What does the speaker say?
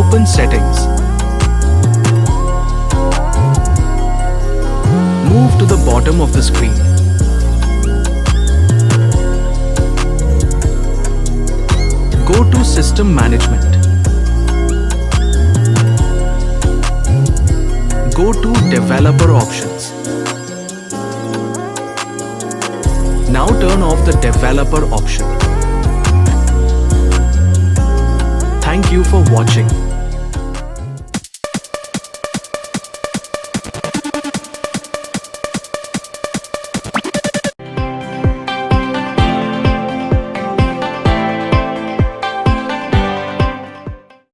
Open Settings. Move to the bottom of the screen. Go to System Management. Go to Developer Options. Now turn off the Developer option. Thank you for watching.